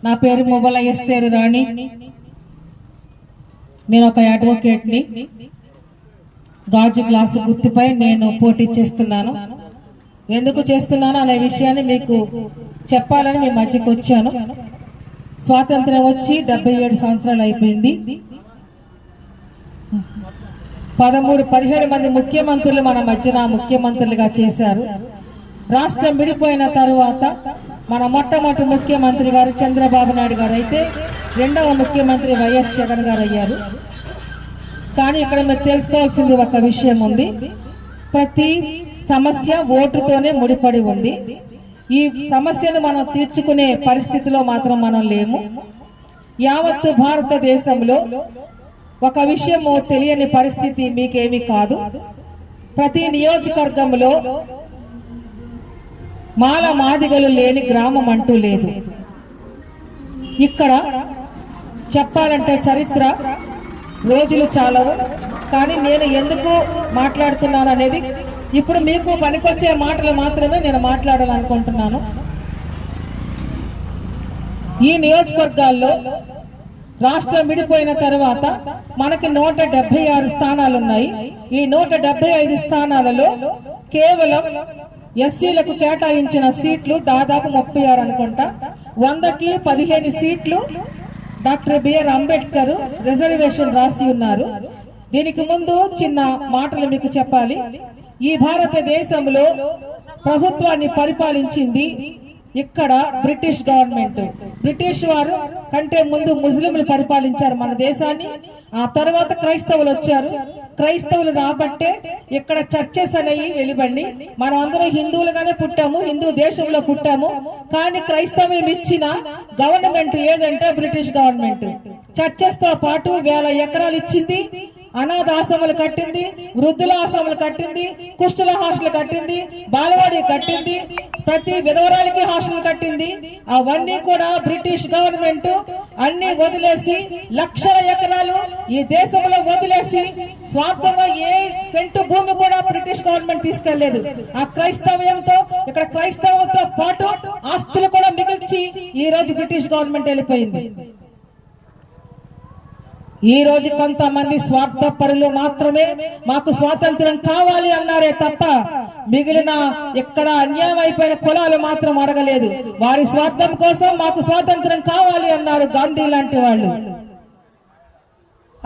నా పేరు మొబల ఎస్తేరు రాణి. నేను ఒక అడ్వకేట్ ని. గాజు గ్లాసు గుర్తుపై నేను పోటీ చేస్తున్నాను. ఎందుకు చేస్తున్నాను అనే విషయాన్ని మీకు చెప్పాలని మీ మధ్యకు వచ్చాను. స్వాతంత్రం వచ్చి 77 సంవత్సరాలు అయిపోయింది. 17 మంది ముఖ్యమంత్రులు మన మధ్యన ముఖ్యమంత్రులుగా చేశారు. రాష్ట్రం విడిపోయిన తరువాత మన మొట్టమొదటి ముఖ్యమంత్రి గారు చంద్రబాబు నాయుడు గారు అయితే, రెండవ ముఖ్యమంత్రి వైఎస్ జగన్ గారు అయ్యారు. కానీ ఇక్కడ మీరు తెలుసుకోవాల్సింది ఒక విషయం ఉంది. ప్రతి సమస్య ఓటుతోనే ముడిపడి ఉంది. ఈ సమస్యను మనం తీర్చుకునే పరిస్థితిలో మాత్రం మనం లేము. యావత్తు భారతదేశంలో ఒక విషయము తెలియని పరిస్థితి మీకేమీ కాదు. ప్రతి నియోజకవర్గంలో మాల మాదిగలు లేని గ్రామం అంటూ లేదు. ఇక్కడ చెప్పాలంటే చరిత్ర రోజులు చాలవు. కానీ నేను ఎందుకు మాట్లాడుతున్నాను అనేది ఇప్పుడు మీకు పనికొచ్చే మాటలు మాత్రమే నేను మాట్లాడాలనుకుంటున్నాను. ఈ నియోజకవర్గాల్లో రాష్ట్రం విడిపోయిన తర్వాత మనకి 176 స్థానాలు ఉన్నాయి. ఈ 175 స్థానాలలో కేవలం ఎస్సీలకు కేటాయించిన సీట్లు దాదాపు 36 అనుకుంటా. 100కి 15 సీట్లు డాక్టర్ బిఆర్ అంబేద్కర్ రిజర్వేషన్ రాసి ఉన్నారు. దీనికి ముందు చిన్న మాటలు మీకు చెప్పాలి. ఈ భారతదేశంలో ప్రభుత్వాన్ని పరిపాలించింది ఇక్కడ బ్రిటిష్ గవర్నమెంట్. బ్రిటిష్ వారు కంటే ముందు ముస్లింలు పరిపాలించారు మన దేశాన్ని. ఆ తర్వాత క్రైస్తవులు వచ్చారు. క్రైస్తవులు రాబట్టే ఇక్కడ చర్చెస్ అనేవి వెలువడి మనం అందరూ హిందువులుగానే పుట్టాము, హిందూ దేశంలో పుట్టాము. కానీ క్రైస్తవం ఇచ్చిన గవర్నమెంట్ ఏదంటే బ్రిటిష్ గవర్నమెంట్. చర్చెస్ తో పాటు 1000 ఎకరాలు ఇచ్చింది. అనాథ ఆశ్రమాలు కట్టింది, వృద్ధుల ఆశ్రమాలు కట్టింది, కుష్ఠుల హాస్టల్ కట్టింది, బాలవాడి కట్టింది, ప్రతి విధవరాలకి హాస్టల్ కట్టింది. అవన్నీ కూడా బ్రిటిష్ గవర్నమెంట్ అన్ని వదిలేసి లక్షల ఎకరాలు ఈ దేశంలో వదిలేసి స్వార్థంగా ఏ సెంటు భూమి కూడా బ్రిటిష్ గవర్నమెంట్ తీసుకెళ్లేదు. ఆ క్రైస్తవ్యంతో ఇక్కడ క్రైస్తవంతో పాటు ఆస్తులు కూడా మిగిల్చి ఈ రోజు బ్రిటిష్ గవర్నమెంట్ వెళ్ళిపోయింది. ఈ రోజు కొంతమంది స్వార్థ పరులు మాత్రమే మాకు స్వాతంత్రం కావాలి అన్నారే తప్ప మిగిలిన ఇక్కడ అన్యాయం అయిపోయిన కులాలు మాత్రం అడగలేదు. వారి స్వార్థం కోసం మాకు స్వాతంత్రం కావాలి అన్నారు గాంధీ లాంటి వాళ్ళు.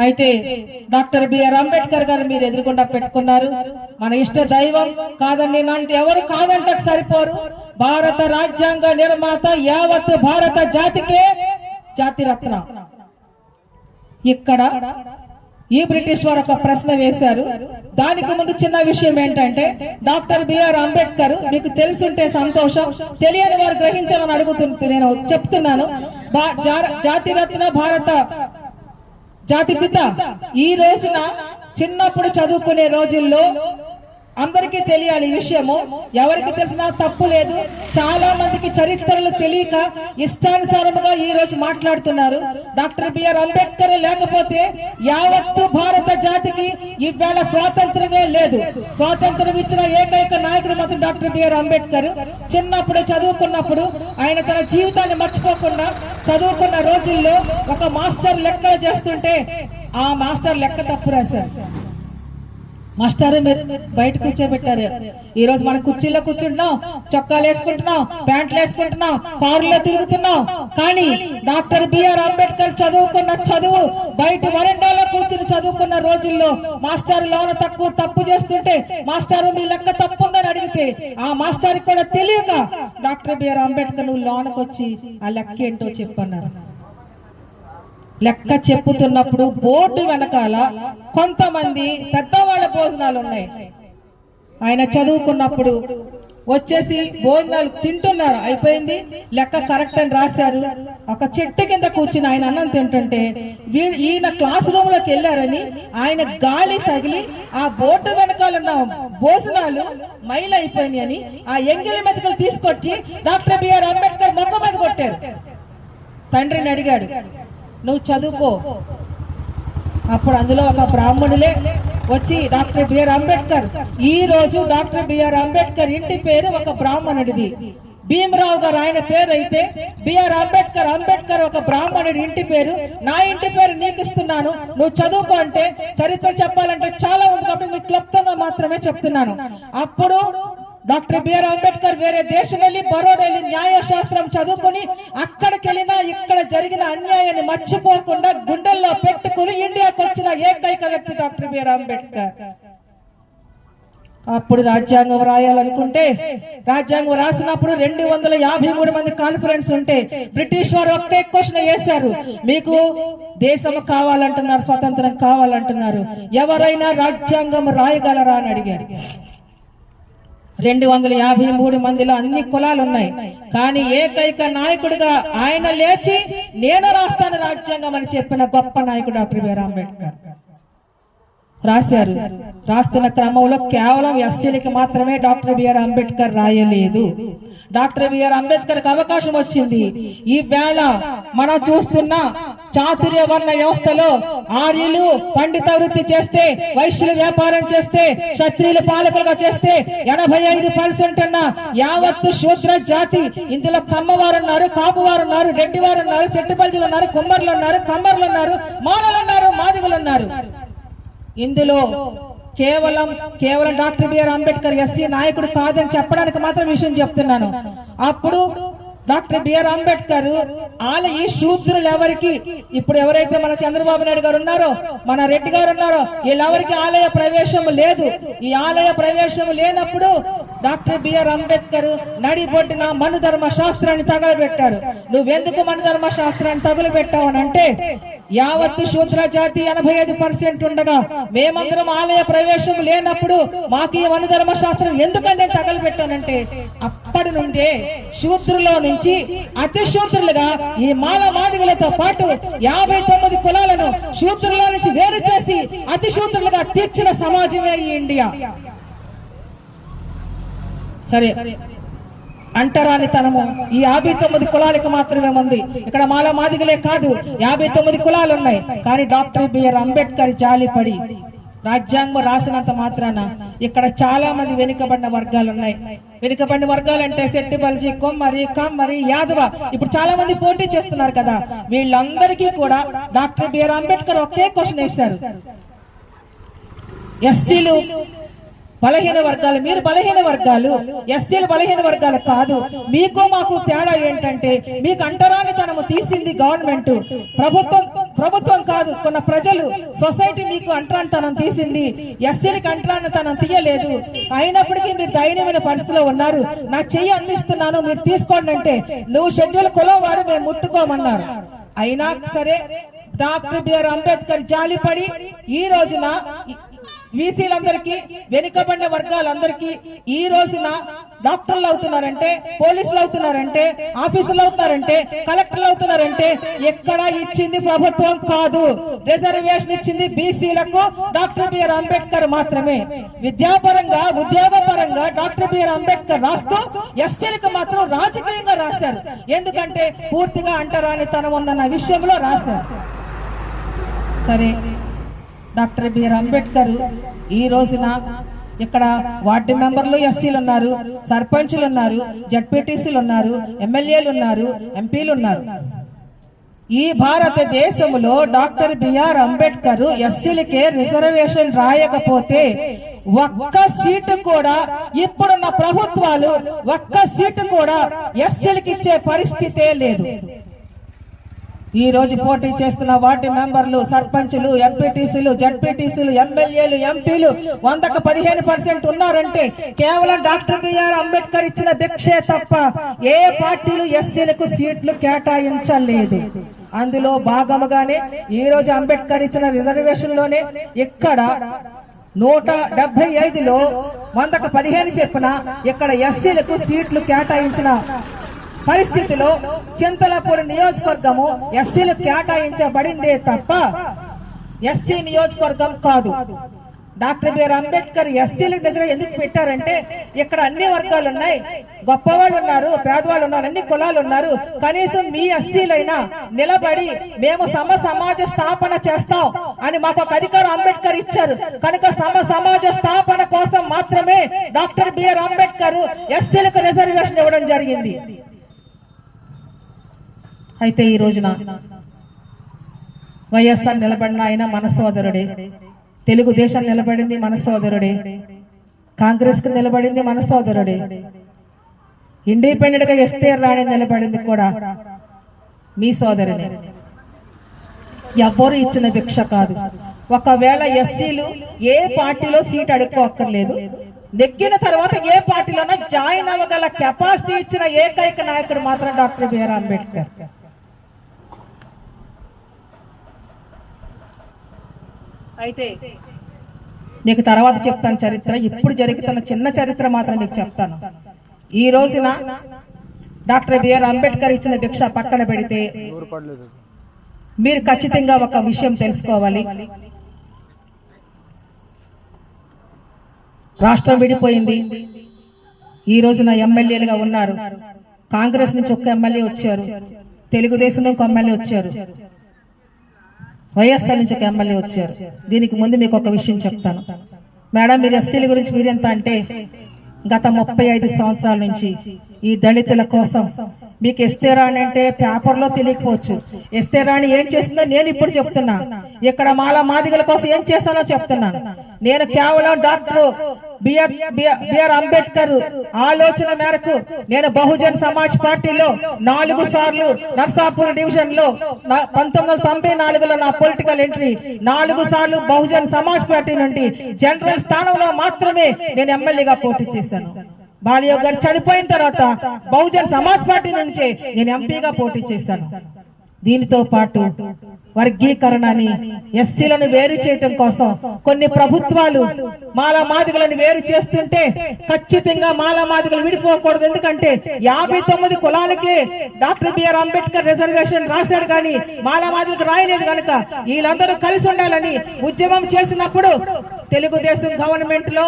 అయితే డాక్టర్ బిఆర్ అంబేద్కర్ గారు మీరు ఎదురుగుండా పెట్టుకున్నారు. మన ఇష్ట దైవం కాదని ఎవరు కాదంటే సరిపోరు. భారత రాజ్యాంగ నిర్మాత యావత్ భారత జాతికే జాతిరత్న. ఇక్కడ ఈ బ్రిటిష్ వారు ఒక ప్రశ్న వేశారు. దానికి ముందు చిన్న విషయం ఏంటంటే డాక్టర్ బిఆర్ అంబేద్కర్ మీకు తెలుసుంటే సంతోషం, తెలియని వారు గ్రహించాలని అడుగుతుంది. నేను చెప్తున్నాను, జాతిరత్న భారత జాతిపిత. ఈ రోజున చిన్నప్పుడు చదువుకునే రోజుల్లో అందరికీ తెలియాలి ఈ విషయము. ఎవరికి తెలిసినా తప్పు లేదు. చాలా మందికి చరిత్రలు తెలియక ఇష్టానుసారముగా ఈ రోజు మాట్లాడుతున్నారు. డాక్టర్ బిఆర్ అంబేద్కర్ లేకపోతే యావత్తు భారత జాతికి ఇవాళ స్వాతంత్రమే లేదు. స్వాతంత్రం ఇచ్చిన ఏకైక నాయకుడు మాత్రం డాక్టర్ బిఆర్ అంబేద్కర్. చిన్నప్పుడు చదువుకున్నప్పుడు ఆయన తన జీవితాన్ని మర్చిపోకుండా చదువుకున్న రోజుల్లో ఒక మాస్టర్ లెక్కలు చేస్తుంటే ఆ మాస్టర్ లెక్క తప్పు రాశారు. మాస్టర్ మీరు బయట కూర్చోబెట్టారు. ఈ రోజు మనం కుర్చీలో కూర్చుంటున్నాం, చొక్కాలు వేసుకుంటున్నాం, ప్యాంట్లు వేసుకుంటున్నాం, కారులో తిరుగుతున్నాం. కానీ డాక్టర్ బిఆర్ అంబేద్కర్ చదువుకున్న చదువు బయట వరండాలో కూర్చుని చదువుకున్న రోజుల్లో మాస్టర్ లోన తప్పు చేస్తుంటే మాస్టర్ మీ లెక్క తప్పుందని అడిగితే ఆ మాస్టర్ కూడా తెలియక డాక్టర్ బిఆర్ అంబేద్కర్ నువ్వు లోనకు వచ్చి ఆ లెక్క ఏంటో చెప్పన్నారు. లెక్క చెప్పుతున్నప్పుడు బోర్డు వెనకాల కొంతమంది పెద్దవాళ్ళ భోజనాలు ఉన్నాయి. ఆయన చదువుకున్నప్పుడు వచ్చేసి భోజనాలు తింటున్నారు, అయిపోయింది, లెక్క కరెక్ట్ అని రాశారు. ఒక చెట్టు కింద కూర్చుని ఆయన అన్నం తింటుంటే ఈయన క్లాస్ రూమ్ లోకి వెళ్ళారని ఆయన గాలి తగిలి ఆ బోర్డు వెనకాల ఉన్న భోజనాలు మైలు అయిపోయినాయి అని ఆ ఎంగిలి మెతుకులు తీసుకొచ్చి డాక్టర్ బిఆర్ అంబేద్కర్ మొక్క మీద కొట్టారు. తండ్రిని అడిగాడు, నువ్వు చదువుకో. అప్పుడు అందులో ఒక బ్రాహ్మణులే వచ్చి డాక్టర్ బిఆర్ అంబేద్కర్, ఈ రోజు డాక్టర్ బిఆర్ అంబేద్కర్ ఇంటి పేరు ఒక బ్రాహ్మణుడిది. భీమరావు గారు ఆయన పేరు అయితే బిఆర్ అంబేద్కర్, అంబేద్కర్ ఒక బ్రాహ్మణుడి ఇంటి పేరు, నా ఇంటి పేరు నీకు ఇస్తున్నాను, నువ్వు చదువుకో అంటే చరిత్ర చెప్పాలంటే చాలా ఉంది కాబట్టి మీకు క్లుప్తంగా మాత్రమే చెప్తున్నాను. అప్పుడు డాక్టర్ బిఆర్ అంబేద్కర్ వేరే దేశం వెళ్ళి బరోడా వెళ్ళి న్యాయశాస్త్రం చదువుకుని అక్కడికి వెళ్ళినా ఇక్కడ జరిగిన అన్యాయాన్ని మర్చిపోకుండా గుండెల్లో పెట్టుకుని ఇండియాకి వచ్చిన ఏకైక వ్యక్తి డాక్టర్ బిఆర్ అంబేద్కర్. అప్పుడు రాజ్యాంగం రాయాలనుకుంటే రాజ్యాంగం రాసినప్పుడు 253 మంది కాన్ఫరెన్స్ ఉంటే బ్రిటిష్ వారు ఒకే క్వశ్చన్ వేశారు, మీకు దేశం కావాలంటున్నారు, స్వతంత్రం కావాలంటున్నారు, ఎవరైనా రాజ్యాంగం రాయగలరా అని అడిగారు. 253 మందిలో అన్ని కులాలు ఉన్నాయి, కానీ ఏకైక నాయకుడిగా ఆయన లేచి నేను రాస్తాను రాజ్యాంగం అని చెప్పిన గొప్ప నాయకుడు డాక్టర్ బిఆర్ అంబేద్కర్. రాశారు. రాస్తున్న క్రమంలో కేవలం ఎస్సీలకి మాత్రమే డాక్టర్ బిఆర్ అంబేద్కర్ రాయలేదు. డాక్టర్ బిఆర్ అంబేద్కర్ కి అవకాశం వచ్చింది. ఈ వేళ మనం చూస్తున్న చాతుర్య వర్ణ వ్యవస్థలో ఆర్యులు పండిత వృత్తి చేస్తే, వైశ్యులు వ్యాపారం చేస్తే, క్షత్రియులు పాలకులుగా చేస్తే 85% ఉన్న యావత్తు శూద్ర జాతి, ఇందులో కమ్మవారు ఉన్నారు, కాపువారు ఉన్నారు, రెడ్డివారు ఉన్నారు, సెట్టుబల్జీలు ఉన్నారు, కుమ్మర్లు ఉన్నారు, కమ్మర్లు ఉన్నారు, మాలలు ఉన్నారు, మాదిగలు ఉన్నారు. ఇందులో కేవలం డాక్టర్ బిఆర్ అంబేద్కర్ ఎస్సీ నాయకుడు కాదని చెప్పడానికి మాత్రం విషయం చెప్తున్నాను. అప్పుడు డాక్టర్ బిఆర్ అంబేద్కర్ ఈ శూద్రులు ఎవరికి, ఇప్పుడు ఎవరైతే మన చంద్రబాబు నాయుడు గారు ఉన్నారో, మన రెడ్డి గారు ఉన్నారో, వీళ్ళెవరికి ఆలయ ప్రవేశం లేదు. ఈ ఆలయ ప్రవేశం లేనప్పుడు డాక్టర్ బిఆర్ అంబేద్కర్ నడిబొడ్డిన మనుధర్మ శాస్త్రాన్ని తగలబెట్టారు. నువ్వెందుకు మనుధర్మ శాస్త్రాన్ని తగులబెట్టావు అని అంటే, యావత్తు శూద్ర జాతి 85% ఉండగా మేమందరం ఆలయ ప్రవేశం లేనప్పుడు మాకు ఈ మనుధర్మ శాస్త్రం ఎందుకంటే తగలబెట్టానంటే, అప్పటి నుండే శూద్రులో నుంచి అతి శూద్రులుగా ఈ మాల మాదిగలతో పాటు 59 కులాలను శూద్రుల నుంచి వేరు చేసి అతి శూద్రులుగా తీర్చిన సమాజమే ఈ ఇండియా. సరే, అంటరాని తనము ఈ 59 కులాలకు మాత్రమే ఉంది. ఇక్కడ మాల మాదిగలే కాదు, 59 కులాలు ఉన్నాయి. కానీ డాక్టర్ బిఆర్ అంబేద్కర్ జాలిపడి రాజ్యాంగం రాసినంత మాత్రాన ఇక్కడ చాలా మంది వెనుకబడిన వర్గాలు ఉన్నాయి. వెనుకబడిన వర్గాలు అంటే సెట్టిబల్జీ, కొమ్మరి, కమ్మరి, యాదవ, ఇప్పుడు చాలా మంది పోటీ చేస్తున్నారు కదా, వీళ్ళందరికీ కూడా డాక్టర్ బిఆర్ అంబేద్కర్ ఒకే క్వశ్చన్ వేశారు, ఎస్సీలు బలహీన వర్గాలు, మీరు బలహీన వర్గాలు, ఎస్సీలు బలహీన వర్గాలు కాదు, మీకు మాకు తేడా ఏంటంటే మీకు అంటరాని తనము తీసింది గవర్నమెంట్, ప్రభుత్వం కాదు, కొన్న ప్రజలు, సొసైటీ మీకు అంటరానితనం తీసింది, ఎస్సీలకి అంటరానితనం తీయలేదు. అయినప్పటికీ మీరు దయనీయమైన పరిస్థితిలో ఉన్నారు, నా చెయ్యి అందిస్తున్నాను మీరు తీసుకోండి అంటే, నువ్వు షెడ్యూల్ కులం వాడు మేము ముట్టుకోమన్నారు. అయినా సరే డాక్టర్ బిఆర్ అంబేద్కర్ జాలిపడి ఈ రోజున బీసీలందరికీ, వెనుకబడిన వర్గాలందరికీ ఈ రోజున డాక్టర్లు అవుతున్నారంటే, పోలీసులు అవుతున్నారంటే, ఆఫీసులు అవుతున్నారంటే, కలెక్టర్లు అవుతున్నారంటే ఎక్కడ ఇచ్చింది ప్రభుత్వం కాదు. రిజర్వేషన్ ఇచ్చింది బీసీలకు డాక్టర్ బిఆర్ అంబేద్కర్ మాత్రమే. విద్యాపరంగా, ఉద్యోగపరంగా డాక్టర్ బిఆర్ అంబేద్కర్ రాస్తూ ఎస్సీలకు మాత్రం రాజకీయంగా రాశారు. ఎందుకంటే పూర్తిగా అంటరానితనం ఉందన్న విషయంలో రాశారు. సరే, డాక్టర్ బిఆర్ అంబేద్కర్ ఈ రోజున ఇక్కడ వార్డు మెంబర్లు ఎస్సీలు ఉన్నారు, సర్పంచులు ఉన్నారు, జడ్పీటీసీలు ఉన్నారు, ఎమ్మెల్యేలు ఉన్నారు, ఎంపీలు ఉన్నారు. ఈ భారతదేశంలో డాక్టర్ బిఆర్ అంబేద్కర్ ఎస్సీలకే రిజర్వేషన్ రాయకపోతే ఒక్క సీటు కూడా, ఇప్పుడున్న ప్రభుత్వాలు ఒక్క సీటు కూడా ఎస్సీలకి ఇచ్చే పరిస్థితే లేదు. ఈ రోజు పోటీ చేస్తున్న వార్డు మెంబర్లు, సర్పంచులు, ఎంపీటీసీలు, జడ్పీటీసీలు, ఎమ్మెల్యేలు, ఎంపీలు 100కు 15% ఉన్నారంటే కేవలం డాక్టర్ బిఆర్ అంబేద్కర్ ఇచ్చిన భిక్షే తప్ప ఏ పార్టీలు ఎస్సీలకు సీట్లు కేటాయించలేదు. అందులో భాగముగానే ఈ రోజు అంబేద్కర్ ఇచ్చిన రిజర్వేషన్ లోనే ఇక్కడ 175లో 100కు 15 చెప్పిన ఇక్కడ ఎస్సీలకు సీట్లు కేటాయించిన పరిస్థితిలో చింతలపూడి నియోజకవర్గము ఎస్సీలు కేటాయించబడిందే తప్ప ఎస్సీ నియోజకవర్గం కాదు. డాక్టర్ బిఆర్ అంబేద్కర్ ఎస్సీలకు రిజర్వేషన్ ఎందుకు పెట్టారంటే ఇక్కడ అన్ని వర్గాలు ఉన్నాయి, గొప్పవాళ్ళు ఉన్నారు, పేదవాళ్ళు ఉన్నారు, అన్ని కులాలు ఉన్నారు. కనీసం మీ ఎస్సీలైనా నిలబడి మేము సమాజ స్థాపన చేస్తాం అని మాకు ఒక అధికారం అంబేద్కర్ ఇచ్చారు. కనుక సమాజ స్థాపన కోసం మాత్రమే డాక్టర్ బిఆర్ అంబేద్కర్ ఎస్సీలకు రిజర్వేషన్ ఇవ్వడం జరిగింది. అయితే ఈ రోజున వైఎస్ఆర్ నిలబడిన ఆయన మన సోదరుడే, తెలుగుదేశం నిలబడింది మన సోదరుడే, కాంగ్రెస్ కు నిలబడింది మన సోదరుడే, ఇండిపెండెంట్ గా ఎస్ఆర్ రాణి నిలబడింది కూడా మీ సోదరుడే. ఎవరు ఇచ్చిన భిక్ష కాదు. ఒకవేళ ఎస్సీలు ఏ పార్టీలో సీట్ అడుక్కోక్కర్లేదు, నెగ్గిన తర్వాత ఏ పార్టీలోనో జాయిన్ అవ్వగల కెపాసిటీ ఇచ్చిన ఏకైక నాయకుడు మాత్రం డాక్టర్ బిఆర్ అంబేద్కర్. అయితే నీకు తర్వాత చెప్తాను చరిత్ర, ఇప్పుడు జరుగుతున్న చిన్న చరిత్ర మాత్రం మీకు చెప్తాను. ఈ రోజున డాక్టర్ బిఆర్ అంబేద్కర్ ఇచ్చిన భిక్ష పక్కన పెడితే మీరు ఖచ్చితంగా ఒక విషయం తెలుసుకోవాలి. రాష్ట్రం విడిపోయింది, ఈ రోజున ఎమ్మెల్యేలుగా ఉన్నారు. కాంగ్రెస్ నుంచి ఒక ఎమ్మెల్యే వచ్చారు, తెలుగుదేశం నుంచి ఒక ఎమ్మెల్యే వచ్చారు, వైఎస్ఆర్ నుంచి ఒక ఎమ్మెల్యే వచ్చారు. దీనికి ముందు మీకు ఒక విషయం చెప్తాను మేడం, మీరు ఎస్సీల గురించి మీరెంత అంటే గత 35 సంవత్సరాల నుంచి ఈ దళితుల కోసం మీకు ఎస్తేరాణి అంటే పేపర్లో తెలియకపోవచ్చు, ఎస్తేరాణి ఏం చేస్తుందో నేను ఇప్పుడు చెప్తున్నా. ఇక్కడ మాదిగల కోసం ఏం చేశానో చెప్తున్నాను. నేను కేవలం డాక్టర్ బిఆర్ అంబేద్కర్ ఆలోచన మేరకు నేను బహుజన్ సమాజ్ పార్టీలో 4 సార్లు నర్సాపూర్ డివిజన్ లో 1994లో నా పొలిటికల్ ఎంట్రీ, 4 సార్లు బహుజన్ సమాజ్ పార్టీ నుండి జనరల్ స్థానంలో మాత్రమే నేను ఎమ్మెల్యేగా పోటీ చేశాను. బాలియో గారు చనిపోయిన తర్వాత బహుజన్ సమాజ్ పార్టీ నుంచి నేను ఎంపీగా పోటీ చేశాను. దీనితో పాటు వర్గీకరణని ఎస్సీలను వేరు చేయటం కోసం కొన్ని ప్రభుత్వాలు మాదిగలను వేరు చేస్తుంటే ఖచ్చితంగా మాదిగలు విడిపోకూడదు. ఎందుకంటే 59 కులాలకి డాక్టర్ బిఆర్ అంబేద్కర్ రిజర్వేషన్ రాశాడు, కానీ మాదిగలకు రాయలేదు. కనుక వీళ్ళందరూ కలిసి ఉండాలని ఉద్యమం చేసినప్పుడు తెలుగుదేశం గవర్నమెంట్ లో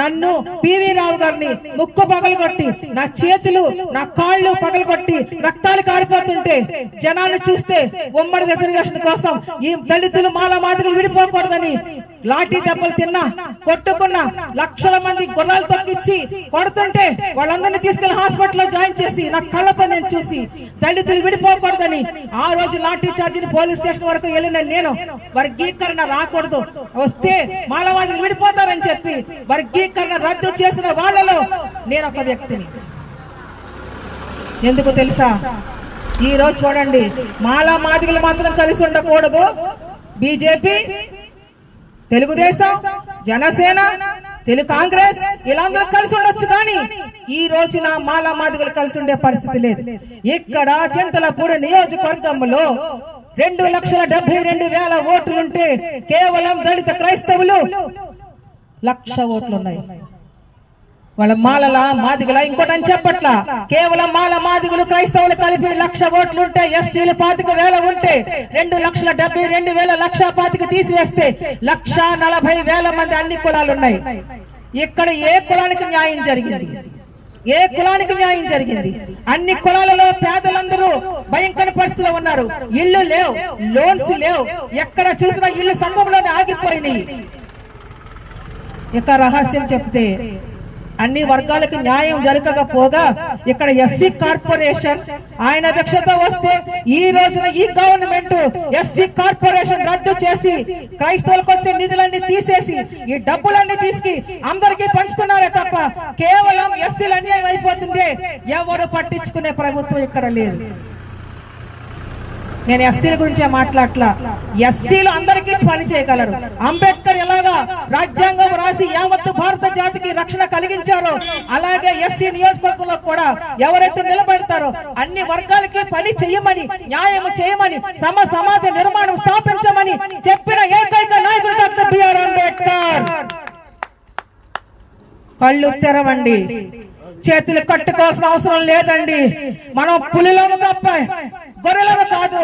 నన్ను పివి రావు గారిని ముక్కు పగలగొట్టి నా చేతులు నా కాళ్ళు పగలగొట్టి రక్తాలు కారిపోతుంటే జనాన్ని చూస్తే ఉమ్మడి రిజర్వేషన్ కోసం ఈ దళితులు మాదిగలు విడిపోకూడదని లాఠీ దెబ్బలు తిన్నా కొట్టుకున్నా లక్షల మంది గుర్రాలు తొక్కిచ్చి కొడుతుంటే వాళ్ళందరినీ తీసుకెళ్లి హాస్పిటల్లో జాయిన్ చేసి నా కళ్ళతో నేను చూసి దళితులు విడిపోకూడదని ఆ రోజు లాఠీ చార్జిని పోలీస్ స్టేషన్ వరకు వెళ్ళిన నేను వర్గీకరణ రాకూడదు, వస్తే మాదిగలు విడిపోతారని చెప్పి వర్గీకరణ రద్దు చేసిన వాళ్ళలో నేను ఒక వ్యక్తిని. ఎందుకు తెలుసా? ఈ రోజు చూడండి, మాదిగలు మాత్రం కలిసి ఉండకూడదు. బీజేపీ, తెలుగుదేశం, జనసేన, తెలుగు కాంగ్రెస్ ఇలాందరూ కలిసి ఉండొచ్చు, కానీ ఈ రోజున మాదిగలు కలిసి ఉండే పరిస్థితి లేదు. ఇక్కడ చింతలపూడి నియోజకవర్గంలో 2,72,000 ఓట్లుంటే కేవలం దళిత క్రైస్తవులు 1,00,000 ఓట్లున్నాయి. వాళ్ళ మాదిగల ఇంకోటి అని చెప్పట్లా, కేవలం మాదిగలు క్రైస్తవులు కలిపి 1,00,000 ఓట్లుంటే ఎస్టీలు 25,000 ఉంటే 2,72,000 1,25,000 తీసివేస్తే 1,40,000 మంది అన్ని కులాలు ఉన్నాయి. ఇక్కడ ఏ కులానికి న్యాయం జరిగింది? ఏ కులానికి న్యాయం జరిగింది? అన్ని కులాలలో పేదలందరూ భయంకర పరిస్థితిలో ఉన్నారు. ఇల్లు లేవు, లోన్స్ లేవు, ఎక్కడ చూసినా ఇల్లు సంఘంలోనే ఆగిపోయినాయి. ఇక రహస్యం చెప్తే అన్ని వర్గాలకు న్యాయం జరగకపోగా ఇక్కడ ఎస్సీ కార్పొరేషన్ ఆయన భిక్షతో వస్తే ఈ రోజున ఈ గవర్నమెంట్ ఎస్సీ కార్పొరేషన్ రద్దు చేసి క్రైస్తవులకు వచ్చే నిధులన్నీ తీసేసి ఈ డబ్బులన్నీ తీసుకు అందరికీ పంచుతున్నారే తప్ప కేవలం ఎస్సీలు అన్యాయం అయిపోతుంటే ఎవరు పట్టించుకునే ప్రభుత్వం ఇక్కడ లేదు. నేను ఎస్సీల గురించే మాట్లాడట్లా, ఎస్సీలు అందరికీ పని చేయగలరు. అంబేద్కర్ ఎలాగా రాజ్యాంగం రాసి యావత్తు భారత జాతికి రక్షణ కలిగించారో అలాగే ఎస్సీ నియోజకవర్గంలో కూడా ఎవరైతే నిలబెడతారో అన్ని వర్గాలకి పని చేయమని, న్యాయం చేయమని, సమాజ నిర్మాణం స్థాపించమని చెప్పిన ఏకైక నాయకుడు డాక్టర్ బిఆర్ అంబేద్కర్. కళ్ళు తెరవండి, చేతులు కట్టుకోవాల్సిన అవసరం లేదండి. మనం పులిలను తప్ప గొర్రెలను కాదు.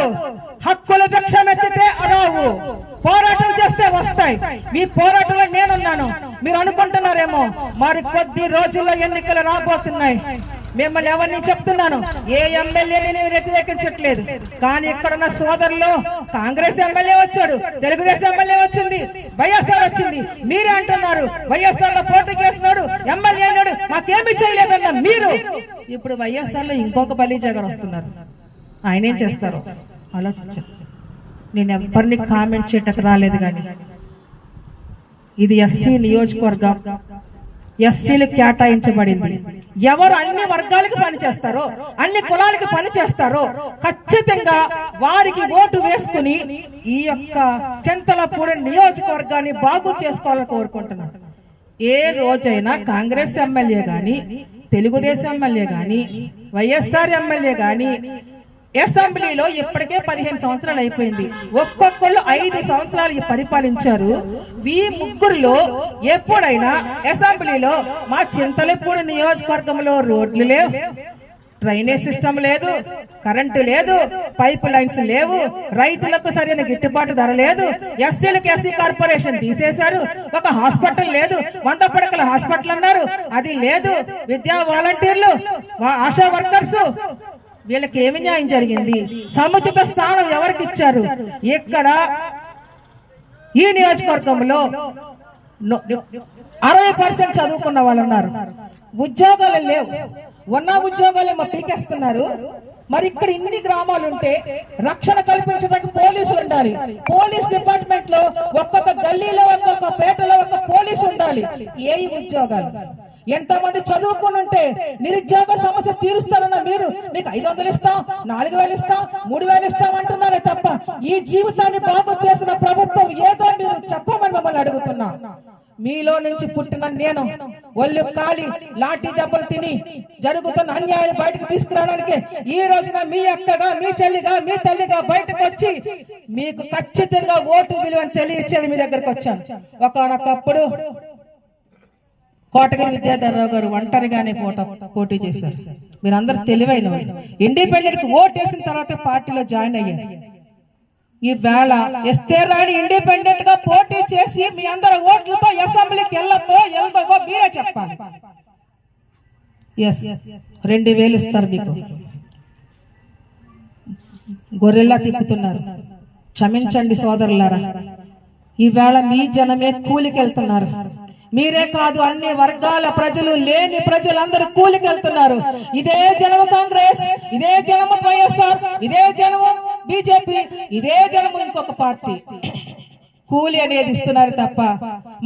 హక్కు హక్కుల భిక్షమెత్తితే రావు, పోరాటం చేస్తే వస్తాయి. మీ పోరాటంలో నేనున్నాను. మీరు అనుకుంటున్నారేమో మరి కొద్ది రోజుల్లో ఎన్నికలు రాబోతున్నాయి. మిమ్మల్ని ఎవరిని చెప్తున్నాను, ఏ ఎమ్మెల్యేని నేను వ్యతిరేకించట్లేదు. కానీ ఇక్కడున్న సోదరులు కాంగ్రెస్ ఎమ్మెల్యే వచ్చాడు, తెలుగుదేశం ఎమ్మెల్యే వచ్చింది, వైఎస్ఆర్ వచ్చింది. మీరే అంటున్నారు వైఎస్ఆర్ లో పోటీ చేస్తున్నాడు, ఎమ్మెల్యే అన్నాడు, మాకేమీ చేయలేదన్న మీరు ఇప్పుడు వైఎస్ఆర్ లో ఇంకొక బలీజగర్ వస్తున్నారు. ఆయన ఏం చేస్తారు ఆలోచించారు. నేను ఎవరిని కామెంట్ చేయటకు రాలేదు, కానీ ఇది ఎస్సీ నియోజకవర్గం, ఎస్సీలు కేటాయించబడింది. ఎవరు అన్ని వర్గాలకు పనిచేస్తారో, అన్ని కులాలకు పనిచేస్తారో ఖచ్చితంగా వారికి ఓటు వేసుకుని ఈ యొక్క చింతలపూడి నియోజకవర్గాన్ని బాగు చేసుకోవాలని కోరుకుంటున్నాను. ఏ రోజైనా కాంగ్రెస్ ఎమ్మెల్యే గాని, తెలుగుదేశం ఎమ్మెల్యే గాని, వైఎస్ఆర్ ఎమ్మెల్యే గాని అసెంబ్లీలో ఇప్పటికే 15 సంవత్సరాలు అయిపోయింది. ఒక్కొక్కళ్ళు 5 సంవత్సరాలు పరిపాలించారు. ఈ ముగ్గురులో ఎప్పుడైనా అసెంబ్లీలో మా చింతలపూడి నియోజకవర్గంలో రోడ్లు లేవు, డ్రైనేజ్ సిస్టమ్ లేదు, కరెంటు లేదు, పైప్ లైన్స్ లేవు, రైతులకు సరైన గిట్టుబాటు ధర లేదు, ఎస్సీలకు ఎస్సీ కార్పొరేషన్ తీసేశారు, ఒక హాస్పిటల్ లేదు, 100 పడకల హాస్పిటల్ అన్నారు, అది లేదు, విద్యా వాలంటీర్లు, ఆశా వర్కర్స్, వీళ్ళకి ఏమి న్యాయం జరిగింది? సముచిత స్థానం ఎవరికి ఇచ్చారు? ఇక్కడ ఈ నియోజకవర్గంలో 60% చదువుకున్న వాళ్ళు ఉన్నారు, ఉద్యోగాలు లేవు, ఉన్న ఉద్యోగాలు పీకేస్తున్నారు. మరి ఇక్కడ ఇన్ని గ్రామాలు ఉంటే రక్షణ కల్పించడానికి పోలీసులు ఉండాలి. పోలీస్ డిపార్ట్మెంట్ లో ఒక్కొక్క గల్లీలో, ఒక్కొక్క పేటలో ఒక పోలీసు ఉండాలి. ఏ ఉద్యోగాలు? ఎంతమంది చదువుకుని ఉంటే నిరుద్యోగ సమస్య తీరుస్తారన్న మీరు మీకు 500 ఇస్తాం, 4000 ఇస్తాం, 3000 ఇస్తాం అంటున్నారే తప్ప ఈ జీవితాన్ని బాగు చేసిన ప్రభుత్వం ఏదో మీరు చెప్పమని మమ్మల్ని అడుగుతున్నా. మీలో నుంచి పుట్టిన నేను ఒళ్ళు కాలి లాఠీ దెబ్బలు తిని జరుగుతున్న అన్యాయం బయటకు తీసుకురావడానికి ఈ రోజున మీ అక్కగా, మీ చెల్లిగా, మీ తల్లిగా బయటకు వచ్చి మీకు ఖచ్చితంగా ఓటు విలువని తెలియచేది మీ దగ్గరకు వచ్చాను. ఒకనొకప్పుడు కోటగిరి విద్యాధరరావు గారు ఒంటరిగానే పోటీ చేశారు. మీరందరూ తెలివైన వాళ్ళు. ఇండిపెండెంట్ కి ఓటు వేసిన తర్వాత పార్టీలో జాయిన్ అయ్యారు. ఈ వేళ ఎస్తేరాణి ఇండిపెండెంట్ గా పోటీ చేసి మీ అందరి ఓట్లతో అసెంబ్లీకి వెళ్దో మీరే చెప్పాలి. 2000 ఇస్తారు మీకు. గొర్రెల్లా తిప్పుతున్నారు. క్షమించండి సోదరులారా, ఈవేళ మీ జనమే కూలికి వెళ్తున్నారు. మీరే కాదు, అన్ని వర్గాల ప్రజలు, లేని ప్రజలందరూ కూలికి వెళ్తున్నారు. ఇదే జనము కాంగ్రెస్, ఇదే జనము వైఎస్ఆర్, ఇదే జనము బీజేపీ, ఇదే జనము ఇంకొక పార్టీ. కూలి అనేది ఇస్తున్నారు తప్ప,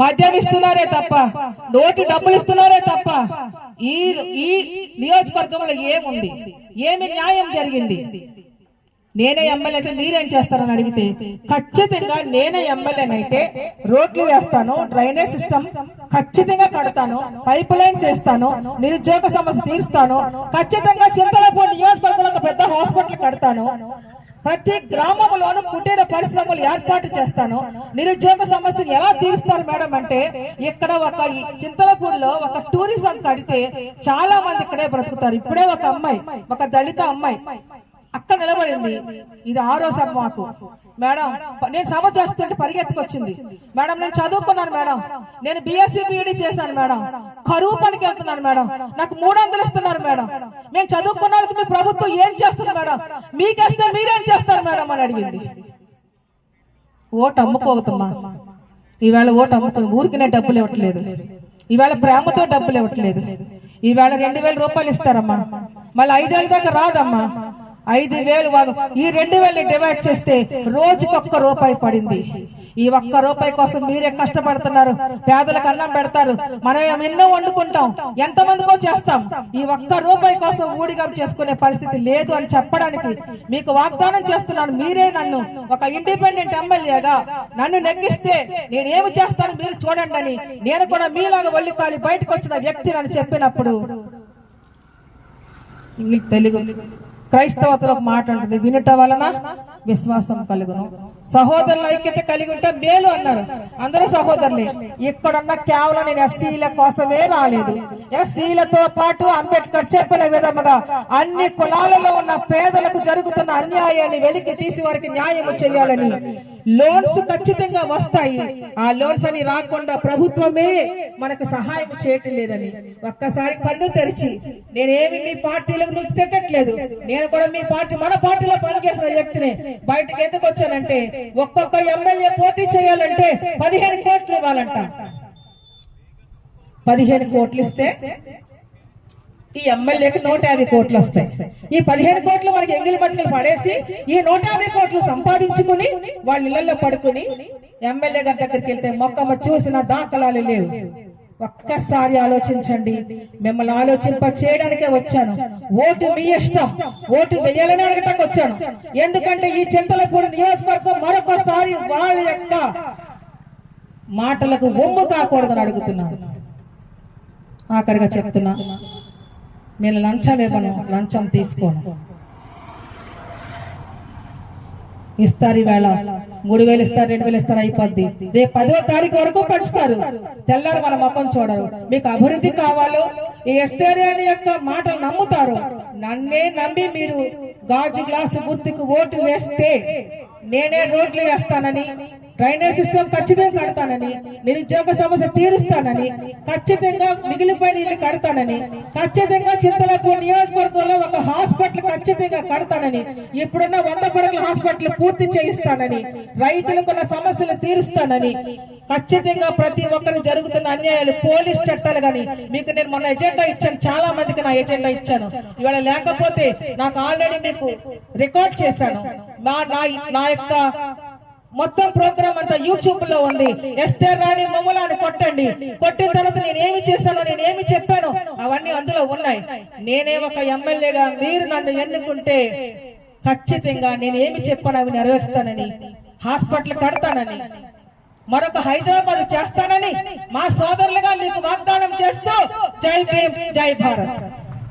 మద్యం ఇస్తున్నారే తప్ప, నోటి డబ్బులు ఇస్తున్నారే తప్ప ఈ నియోజకవర్గంలో ఏముంది? ఏమి న్యాయం జరిగింది? నేనే ఎమ్మెల్యే అయితే మీరేం చేస్తారని అడిగితే ఖచ్చితంగా నేనే ఎమ్మెల్యేనైతే రోడ్లు వేస్తాను, డ్రైనేజ్ సిస్టమ్ ఖచ్చితంగా కడతాను, పైప్ లైన్స్ వేస్తాను, నిరుద్యోగ సమస్య తీరుస్తాను, ఖచ్చితంగా చింతలపూడి నియోజకవర్గంలో ఒక పెద్ద హాస్పిటల్ కడతాను, ప్రతి గ్రామంలోనూ కుటీర పరిశ్రమలు ఏర్పాటు చేస్తాను. నిరుద్యోగ సమస్యను ఎలా తీరుస్తారు మేడం అంటే ఇక్కడ ఒక చింతలపూడిలో ఒక టూరిజం కడితే చాలా మంది ఇక్కడే బ్రతుకుతారు. ఇప్పుడే ఒక అమ్మాయి, ఒక దళిత అమ్మాయి అక్కడ నిలబడింది. ఇది 6వ సభ మాకు. మేడం నేను సభ చేస్తుంటే పరిగెత్తుకొచ్చింది. మేడం నేను చదువుకున్నాను మేడం, నేను BSc BEd చేశాను మేడం, కరువు పనికి వెళ్తున్నాను మేడం, నాకు 300 ఇస్తున్నారు మేడం, మేము చదువుకున్న వాళ్ళకి మీ ప్రభుత్వం ఏం చేస్తుంది మేడం, మీకేస్తే మీరేం చేస్తారు మేడం అని అడిగింది. ఓటు అమ్ముకోగుతుమ్మా, ఈవేళ ఓటు అమ్ముతుంది. ఊరికినే డబ్బులు ఇవ్వట్లేదు, ఈవేళ ప్రేమతో డబ్బులు ఇవ్వట్లేదు. ఈవేళ 2000 రూపాయలు ఇస్తారమ్మా, మళ్ళీ 5000 దాకా రాదమ్మా. 5000 ఈ 2000 డివైడ్ చేస్తే రోజుకి 1 రూపాయి పడింది. ఈ 1 రూపాయి కోసం మీరే కష్టపడుతున్నారు, పేదలకు అన్నం పెడతారు, మనం ఎన్నో వండుకుంటాం, ఎంతమందికో చేస్తాం. ఈ 1 రూపాయి కోసం ఊడిగం చేసుకునే పరిస్థితి లేదు అని చెప్పడానికి మీకు వాగ్దానం చేస్తున్నాను. మీరే నన్ను ఒక ఇండిపెండెంట్ ఎమ్మెల్యేగా నన్ను నెగ్గిస్తే నేనేమి చేస్తాను మీరు చూడండి అని నేను కూడా మీలాగా ఒళ్ళు కాలి బయటకు వచ్చిన వ్యక్తి అని చెప్పినప్పుడు తెలుగు క్రైస్తవతలో ఒక మాట ఉంటుంది, వినుట వలన విశ్వాసం కలుగును, సహోదరుల ఐక్యత కలిగి ఉంటే మేలు అన్నారు. అందరూ సహోదరులే. ఇక్కడున్న కేవలం నేను ఎస్సీల కోసమే రాలేదు, ఎస్సీలతో పాటు అంబేద్కర్ చెప్పిన విధముగా అన్ని కులాలలో ఉన్న పేదలకు జరుగుతున్న అన్యాయాన్ని వెలికి తీసి వారికి న్యాయం చేయాలని లోన్స్ ఖచ్చితంగా వస్తాయి. ఆ లోన్స్ అని రాకుండా ప్రభుత్వమే మనకు సహాయం చేయటం లేదని ఒక్కసారి కన్ను తెరిచి, నేనేమి మీ పార్టీలకు నుంచి తిట్టట్లేదు, నేను కూడా మీ పార్టీ మన పార్టీలో పనిచేసిన వ్యక్తిని. బయటకు ఎందుకు వచ్చానంటే ఒక్కొక్క ఎమ్మెల్యే పోటీ చేయాలంటే 15 కోట్లు ఇవ్వాలంట. 15 కోట్లు ఇస్తే ఈ ఎమ్మెల్యేకి 150 కోట్లు వస్తాయి. ఈ 15 కోట్లు మనకి ఎంగిలి బతికలు పడేసి ఈ 150 కోట్లు సంపాదించుకుని వాళ్ళ ఇళ్లలో పడుకుని ఎమ్మెల్యే గారి దగ్గరికి వెళ్తే మొక్కమ్మ చూసిన దాఖలాలు లేవు. ఒక్కసారి ఆలోచించండి. మిమ్మల్ని ఆలోచింప చేయడానికే వచ్చాను. ఓటు మీ ఇష్టం, ఓటు వేయాలని అడగటానికి వచ్చాను. ఎందుకంటే ఈ చింతలపూడి నియోజకవర్గం మరొకసారి వాళ్ళ యొక్క మాటలకు ఒమ్ము కాకూడదని అడుగుతున్నాను. ఆఖరిగా చెప్తున్నా, నేను లంచం ఇవ్వను, లంచం తీసుకోను. ఇస్తారు, ఈవేళ 3000 ఇస్తారు, 2000 ఇస్తారు, అయిపోద్ది. రేపు 10వ తారీఖు వరకు పంచుతారు. తెల్లారు మన ముఖం చూడరు. మీకు అభివృద్ధి కావాలో ఈ ఎస్తేరియాని యొక్క మాటలు నమ్ముతారు. నన్నే నమ్మి మీరు గాజు గ్లాసు గుర్తుకు ఓటు వేస్తే నేనే రోడ్లు వేస్తానని, డ్రైనేజ్ సిస్టమ్ ఖచ్చితంగా కడతానని, నిరుద్యోగ సమస్య తీరుస్తానని, ఖచ్చితంగా మిగిలిపోయిన ఇల్లు కడతానని, ఖచ్చితంగా చింతలపూడి నియోజకవర్గంలో ఒక హాస్పిటల్ ఖచ్చితంగా కడతానని, ఇప్పుడున్న 100 పడకల హాస్పిటల్ పూర్తి చేయిస్తానని, రైతులకున్న సమస్యలు తీరుస్తానని, ఖచ్చితంగా ప్రతి ఒక్కరు జరుగుతున్న అన్యాయాలు పోలీస్ చట్టాలు గాని మీకు నేను మొన్న ఎజెండా ఇచ్చాను. చాలా మందికి నా ఎజెండా ఇచ్చాను. ఇవాళ లేకపోతే నాకు ఆల్రెడీ మీకు రికార్డ్ చేశాను. నా యొక్క మొత్తం ప్రోగ్రామ్ అంతా యూట్యూబ్ లో ఉంది. ఎస్టర్ రాణి మమ్మల్ని కొట్టండి. కొట్టిన తర్వాత నేనేమి చేశానో, నేనేమి చెప్పానో అవన్నీ అందులో ఉన్నాయి. నేనే ఒక ఎమ్మెల్యేగా మీరు నన్ను ఎన్నుకుంటే ఖచ్చితంగా నేనేమి చెప్పాను అవి నెరవేరుస్తానని, హాస్పిటల్ కడతానని, మరొక హైదరాబాద్ చేస్తానని మా సోదరులుగా మీకు వాగ్దానం చేస్తూ జై భీమ్, జై భారత్.